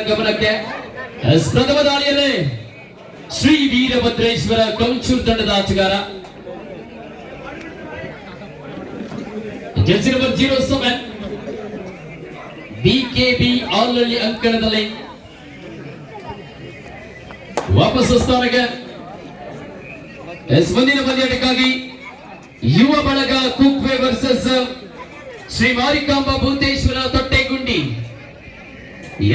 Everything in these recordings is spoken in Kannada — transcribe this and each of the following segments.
ಗಮನಕ್ಕೆ ಪ್ರಥಮ ದಾಳಿಯಲ್ಲಿ ಶ್ರೀ ವೀರಭದ್ರೇಶ್ವರ ಕೌಂಚೂರು ತಂಡದ ಆಟಗಾರ ಜೆರ್ಸಿ ನಂಬರ್ 07 ಬಿಕೆಬಿ ಆಲ್ನಲ್ಲಿ ಅಂಕಣದಲ್ಲಿ ವಾಪಸ್ ಸ್ಥಾನಕ್ಕೆ. ಮುಂದಿನ ಪಂದ್ಯಾಟಕ್ಕಾಗಿ ಯುವ ಬಳಗ ಕುಕ್ವೆ ವರ್ಸಸ್ ಶ್ರೀ ಮಾರಿಕಾಂಬಾ ಭೂತೇಶ್ವರ ತೊಟ್ಟೆಗುಂಡಿ.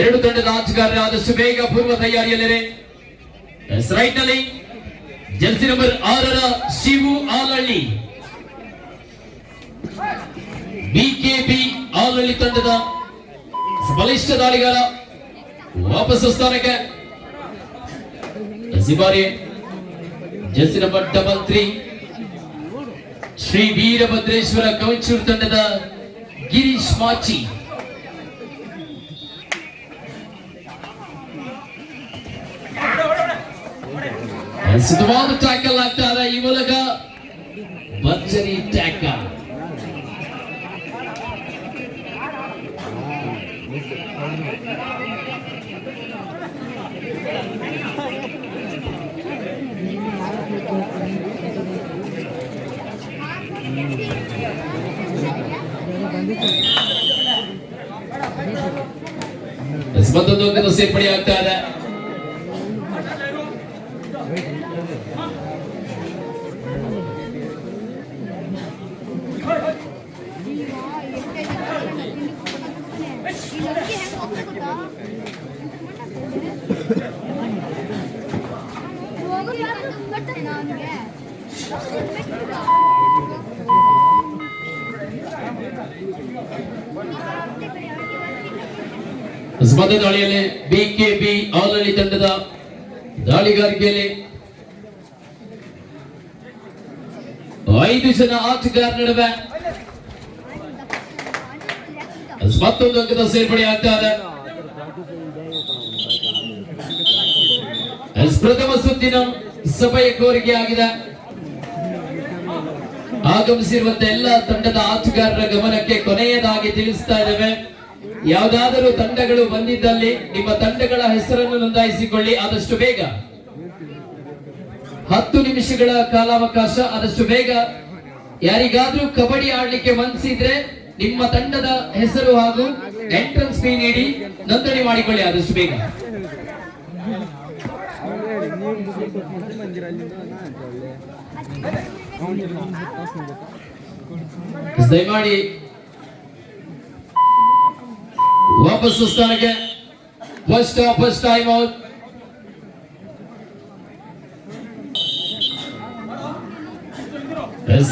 ಎರಡು ತಂಡದ ಆಟಗಾರರ ಆದಷ್ಟು ಬೇಗ ಪೂರ್ವ ತಯಾರಿಯಲ್ಲಿದೆ. ರೈಟ್ ನಲ್ಲಿ Jersey number 6 Shivu Alahalli BKB Alahalli ತಂಡದ ಬಲಿಷ್ಠ ದಾಳಿಗಾರ ವಾಪಸ್ ಸ್ಥಾನಕ್ಕೆ. ಬಾರಿ ಜೆರ್ಸಿ ನಂಬರ್ 33 ಶ್ರೀ ವೀರಭದ್ರೇಶ್ವರ ಕೌಂಚೂರು ತಂಡದ ಗಿರೀಶ್ ಮಾಚಿ. ಸುಧವಾದ ಟ್ಯಾಕಲ್ ಆಗ್ತಾರೆ. ಈ ಮೂಲಕ ಭರ್ಜರಿ ಟ್ಯಾಕಲ್. ಮತ್ತೊಂದು ಅಂಕದ ಸೇರ್ಪಡೆ ಆಗ್ತಾ ಇದೆ. ಸ್ಪರ್ಧೆ ದಾಳಿಯಲ್ಲಿ ಬಿಕೆಬಿ ಆಲ್ಹಳ್ಳಿ ತಂಡದ ದಾಳಿಗಾರಿಕೆಯಲ್ಲಿ 5 ಜನ ಆಟಗಾರರ ನಡುವೆ ಮತ್ತೊಂದು ಅಂಕದ ಸೇರ್ಪಡೆ ಆಗ್ತಾ ಇದೆ. ಪ್ರಥಮ ಸುತ್ತಿನ ಸಭೆಯ ಕೋರಿಕೆ ಆಗಿದೆ. ಆಗಮಿಸಿರುವಂತ ಎಲ್ಲ ತಂಡದ ಆಟಗಾರರ ಗಮನಕ್ಕೆ ಕೊನೆಯದಾಗಿ ತಿಳಿಸ್ತಾ ಇದ್ದೇವೆ, ಯಾವುದಾದರೂ ತಂಡಗಳು ಬಂದಿದ್ದಲ್ಲಿ ನಿಮ್ಮ ತಂಡಗಳ ಹೆಸರನ್ನು ನೋಂದಾಯಿಸಿಕೊಳ್ಳಿ ಆದಷ್ಟು ಬೇಗ. 10 ನಿಮಿಷಗಳ ಕಾಲಾವಕಾಶ, ಆದಷ್ಟು ಬೇಗ. ಯಾರಿಗಾದ್ರೂ ಕಬಡ್ಡಿ ಆಡ್ಲಿಕ್ಕೆ ಮನಸ್ಸಿದ್ರೆ ನಿಮ್ಮ ತಂಡದ ಹೆಸರು ಹಾಗೂ ಎಂಟ್ರನ್ಸ್ ಫೀ ನೀಡಿ ನೋಂದಣಿ ಮಾಡಿಕೊಳ್ಳಿ ಆದಷ್ಟು ಬೇಗ. ದಯಮಾಡಿ ವಾಪಸ್ ಸ್ಥಾನಕ್ಕೆ. First time out.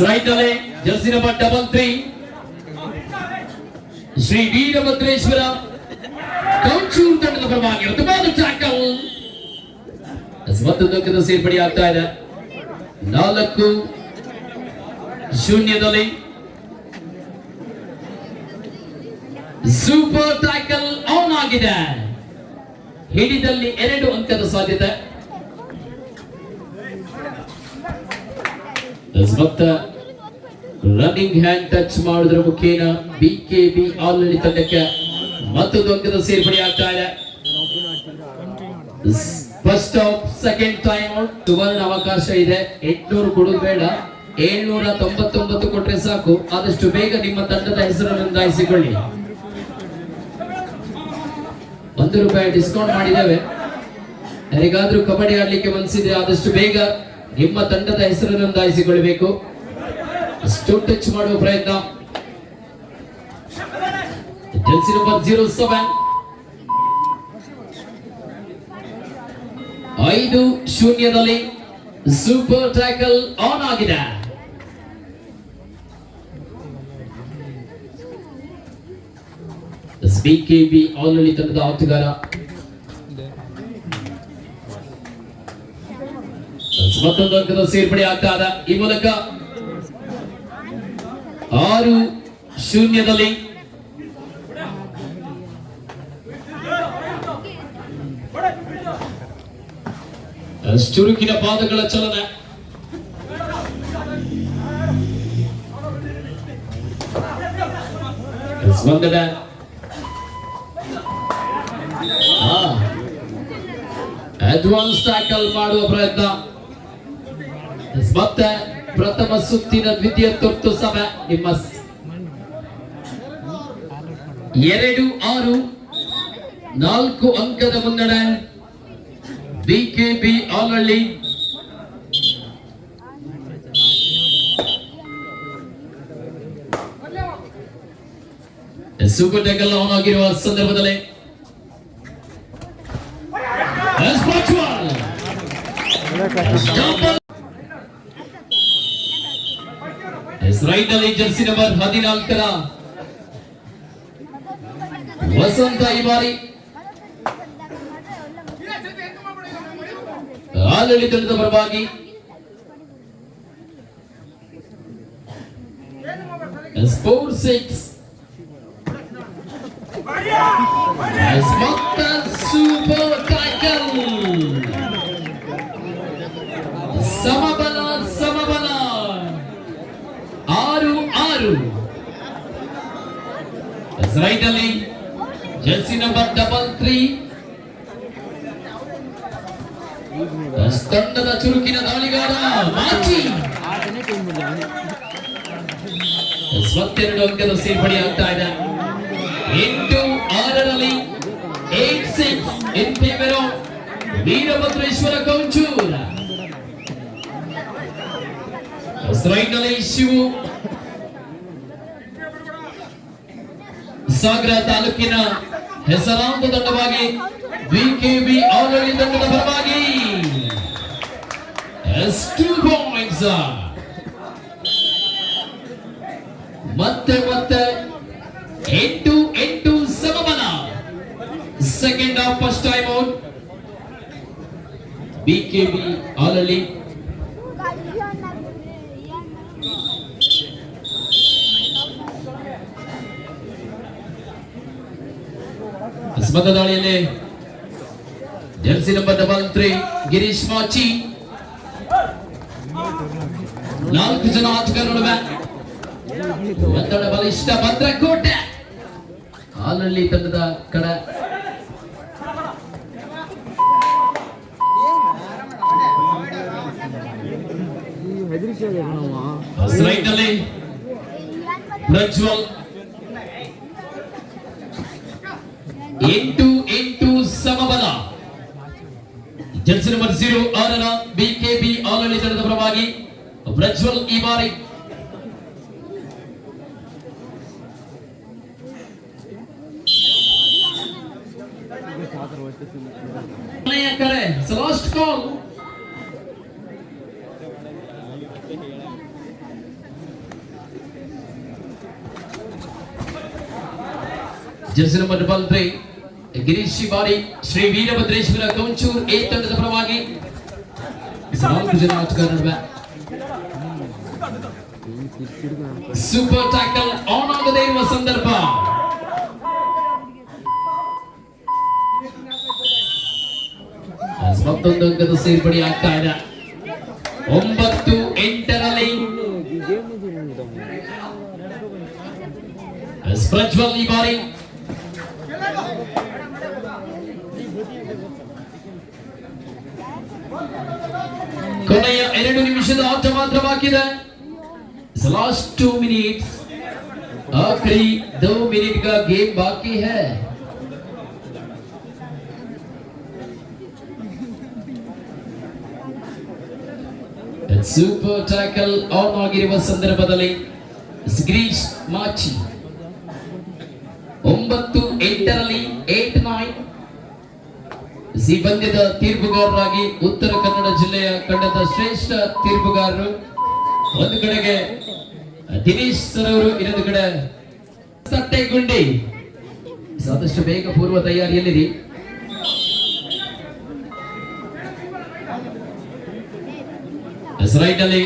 ರೈಟ್ ನಲ್ಲಿ ಜೆರ್ಸಿ ನಂಬರ್ 33 ಶ್ರೀ ವೀರಭದ್ರೇಶ್ವರ ಕೌಂಚೂರು ತಂಡದ ಪರವಾಗಿ ಉತ್ತಮವಾದ ಟ್ಯಾಕಲ್. ಮತ್ತೊಂದು ಅಂಕದ ಸೇರ್ಪಡೆ ಆಗ್ತಾ ಇದೆ. 4-0 ಸೂಪರ್ ಟ್ಯಾಕಲ್ ಆನ್ ಆಗಿದೆ. ಹಿಡಿದಲ್ಲಿ 2 ಅಂಕದ ಸಾಧ್ಯತೆ. ರನ್ನಿಂಗ್ ಹ್ಯಾಂಡ್ ಟಚ್ ಮಾಡುವುದರ ಮುಖೇನ ಬಿಕೆಬಿ ಆಲ್ಹಳ್ಳಿ ತಂಡಕ್ಕೆ ಮತ್ತೊಂದು ಅಂಕದ ಸೇರ್ಪಡೆ ಆಗ್ತಾ ಇದೆ. First of second time out. ಸುವರ್ಣ ಅವಕಾಶ ಇದೆ. 800 ಕೊಡೋದು ಬೇಡ, 799 ಕೊಟ್ರೆ ಸಾಕು. ಆದಷ್ಟು ಬೇಗ ನಿಮ್ಮ ತಂಡದ ಹೆಸರನ್ನು ನೋಂದಾಯಿಸಿಕೊಳ್ಳಿ. ₹1 ಡಿಸ್ಕೌಂಟ್ ಮಾಡಿದ್ದೇವೆ. ಯಾರಿಗಾದ್ರೂ ಕಬಡ್ಡಿ ಆಡ್ಲಿಕ್ಕೆ ಮನಸ್ಸಿದೆ ಆದಷ್ಟು ಬೇಗ ನಿಮ್ಮ ತಂಡದ ಹೆಸರನ್ನು ನೋಂದಾಯಿಸಿಕೊಳ್ಳಬೇಕು. ಸ್ಟೋನ್ ಟಚ್ ಮಾಡುವ ಪ್ರಯತ್ನ. Jersey number 07 5-0 super tackle on ಆಗಿದೆ. ಬಿಕೆಬಿ ಆಲ್ಹಳ್ಳಿ ತಂಡದ ಆಟಗಾರ ಮತ್ತೊಂದು ಅಂಕದ ಸೇರ್ಪಡೆ ಆಗ್ತಾ ಇದೆ. ಈ ಮೂಲಕ 6-0 ಚುರುಕಿನ ಪಾದಗಳ ಚಲನೆ. ಸ್ಪಂದನೆ ಅಡ್ವಾನ್ಸ್ ಟ್ಯಾಕಲ್ ಮಾಡುವ ಪ್ರಯತ್ನ. ಮತ್ತೆ ಪ್ರಥಮ ಸುತ್ತಿನ ದ್ವಿತೀಯ ತುರ್ತು ಸಮಯ. ನಿಮ್ಮ 2-6 4 ಅಂಕದ ಮುನ್ನಡೆ BKB Alahalli. Super tackle on ಆಗಿರುವ ಸಂದರ್ಭದಲ್ಲಿ ರೈಟ್ ನಲ್ಲಿ ಜರ್ಸಿ ನಂಬರ್ 14ರ ವಸಂತ ಈ ಬಾರಿ ಆಲಹಳ್ಳಿ ತಂಡದ ಪರವಾಗಿ ಸ್ಪೋರ್ಟ್ 6 ಸೂಪರ್ ಟ್ಯಾಕಲ್. ಸಮಬಲ 6-6. ರೈಟ್ ಅಲ್ಲಿ ಜರ್ಸಿ ನಂಬರ್ 33 ತಂಡದ ಚುರುಕಿನ ದಾಳಿಗಾರ ಮಾಚಿ. 2 ಅಂಕದ ಸೇರ್ಪಡೆ ಆಗ್ತಾ ಇದೆ. 8-6ರಲ್ಲಿ 8-6 in favor of Veerabhadreshwara Kaunchur. Right ನಲ್ಲಿ ಶಿವು ಸಾಗರ ತಾಲೂಕಿನ ಹೆಸರಾಂತ ತಂಡವಾಗಿ ಬಿಕೆಬಿ ಆಲಹಳ್ಳಿ ತಂಡದ ಪರವಾಗಿ 2 ಪಾಯಿಂಟ್ಸ್. ಮತ್ತೆ 8-8 ಸಮಬಲ. Second half first time out BKB Alahalli. ಸ್ಮತ ದಾಳಿಯಲ್ಲಿ ಜರ್ಸಿ ನಂಬರ್ 33 ಗಿರೀಶ್ ಮಾಚಿ. 4 ಜನ ಆಟಗಾರರು ನಡುವೆ ಒತ್ತಡ ಬಲಿಷ್ಠ ಭದ್ರಕೋಟೆ ಆಲಹಳ್ಳಿ ತಂಡದ ಕಡೆ. ರೈಟ್ ನಲ್ಲಿ Prajwal. 8-8 ಸಮಬಲ. Jersey number 06ರ BKB Alahalli ತಂಡದ ಪರವಾಗಿ ಪ್ರಜ್ವಲ್ ಈ ಬಾರಿ ಕರೆ. Last call. Jersey number 33 Girish ಬಾರಿ ಶ್ರೀ ವೀರಭದ್ರೇಶ್ವರ ಕೌಂಚೂರ್ ಎ ತಂಡದ ಪರವಾಗಿ 4 ಜನ ಆಟಗಾರರ ನಡುವೆ ಸೂಪರ್ ಟ್ಯಾಕಲ್ ಆನ್ ಆಗದೇ ಇರುವ ಸಂದರ್ಭ. ಮತ್ತೊಂದು ಅಂಕದ ಸೇರ್ಪಡೆ ಆಗ್ತಾ ಇದೆ. 9-8ರಲ್ಲಿ ಪ್ರಜ್ವಲ್ ಈ ಬಾರಿ ಕೊನೆಯ 2 ನಿಮಿಷದ ಆಟ ಮಾತ್ರ ಬಾಕಿ ಇದೆ. लास्ट 2 मिनट्स, आखिरी 2 मिनट का गेम बाकी है. ಸೂಪರ್ ಟ್ಯಾಕಲ್ ಆನ್ ಆಗಿರುವ ಸಂದರ್ಭದಲ್ಲಿ ಗಿರೀಶ್ ಮಾಚಿ 9-8ರಲ್ಲಿ 8-9 ಈ ಪಂದ್ಯದ ತೀರ್ಪುಗಾರರಾಗಿ ಉತ್ತರ ಕನ್ನಡ ಜಿಲ್ಲೆಯ ತಂಡದ ಶ್ರೇಷ್ಠ ತೀರ್ಪುಗಾರರು ಒಂದು ಕಡೆಗೆ ದಿನೇಶ್ ಸರ್ ಅವರು, ಇನ್ನೊಂದು ಕಡೆ ಸಟ್ಟೆಗುಂಡಿ. ಸಾಕಷ್ಟು ಬೇಗ ಪೂರ್ವ ತಯಾರಿಯಲ್ಲಿರಿ. ರೈಟ್ ಅಲ್ಲಿ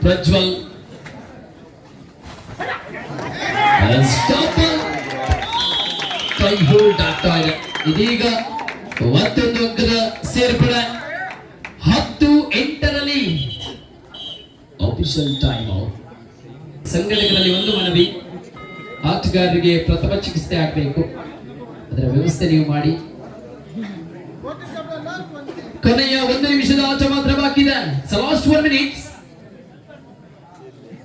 ಪ್ರಜ್ವಲ್ ಕೈ ಹೋಲ್ಡ್ ಆಗ್ತಾ ಇದೆ. ಇದೀಗ ಮತ್ತೊಂದು ಅಂಕದ ಸೇರ್ಪಡೆ. 10-8ರಲ್ಲಿ ಆಫಿಷಿಯಲ್ ಟೈಮ್ ಔಟ್. ಸಂಘಟಕರಲ್ಲಿ ಒಂದು ಮನವಿ, ಆಟಗಾರರಿಗೆ ಪ್ರಥಮ ಚಿಕಿತ್ಸೆ ಆಗಬೇಕು, ಅದರ ವ್ಯವಸ್ಥೆ ನೀವು ಮಾಡಿ. ಕೊನೆಯ 1 ನಿಮಿಷದ ಆಟ ಮಾತ್ರ ಬಾಕಿ ಇದೆ. Last 1 minute.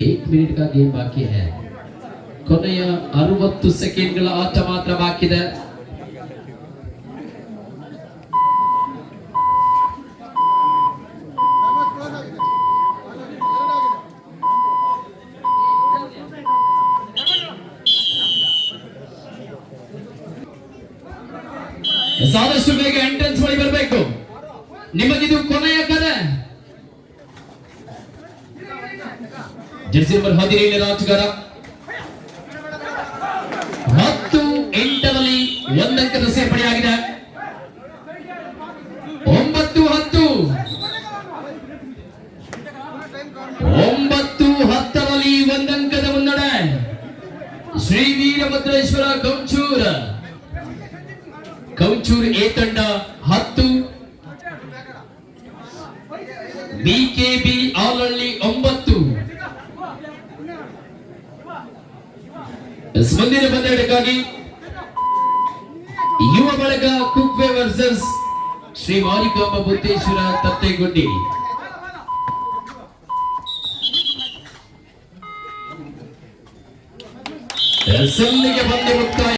1 ಮಿನಿಟ್ का गेम ಬಾಕಿ है. ಕೊನೆಯ 60 ಸೆಕೆಂಡ್ಗಳ ಆಟ ಮಾತ್ರ ಬಾಕಿ ಇದೆ. ಸಾದಷ್ಟು ಬೇಗ ಎಂಟ್ರೆನ್ಸ್ ಬಳಿ ಬರಬೇಕು. ನಿಮಗಿದು ಕೊನೆಯ ಕರೆ. ಜೆರ್ಸಿ ನಂಬರ್ 17 ಆಟಗಾರ 10-8ರಲ್ಲಿ 1 ಅಂಕದ ಸೇರ್ಪಡೆಯಾಗಿದೆ. 9-10 9-10ರಲ್ಲಿ 1 ಅಂಕದ ಮುನ್ನಡೆ. ಶ್ರೀ ವೀರಭದ್ರೇಶ್ವರ ಕೌಚೂರ್ ಎ ತಂಡ 10, ಬಿಕೆಬಿ ಆಲಹಳ್ಳಿ 9. ಮುಂದಿನ ಪಂದ್ಯಾಟಕ್ಕಾಗಿ ಯುವ ಬಳಗ ಕುಕ್ವೆ ವರ್ಸಸ್ ಶ್ರೀ ಮಾರಿಕಾಂಬ ಬುದ್ದೇಶ್ವರ ತತ್ತೆಗುಂಡಿ. ಸಲ್ಲಿಗೆ ಬಂದು ಮುಕ್ತಾಯ.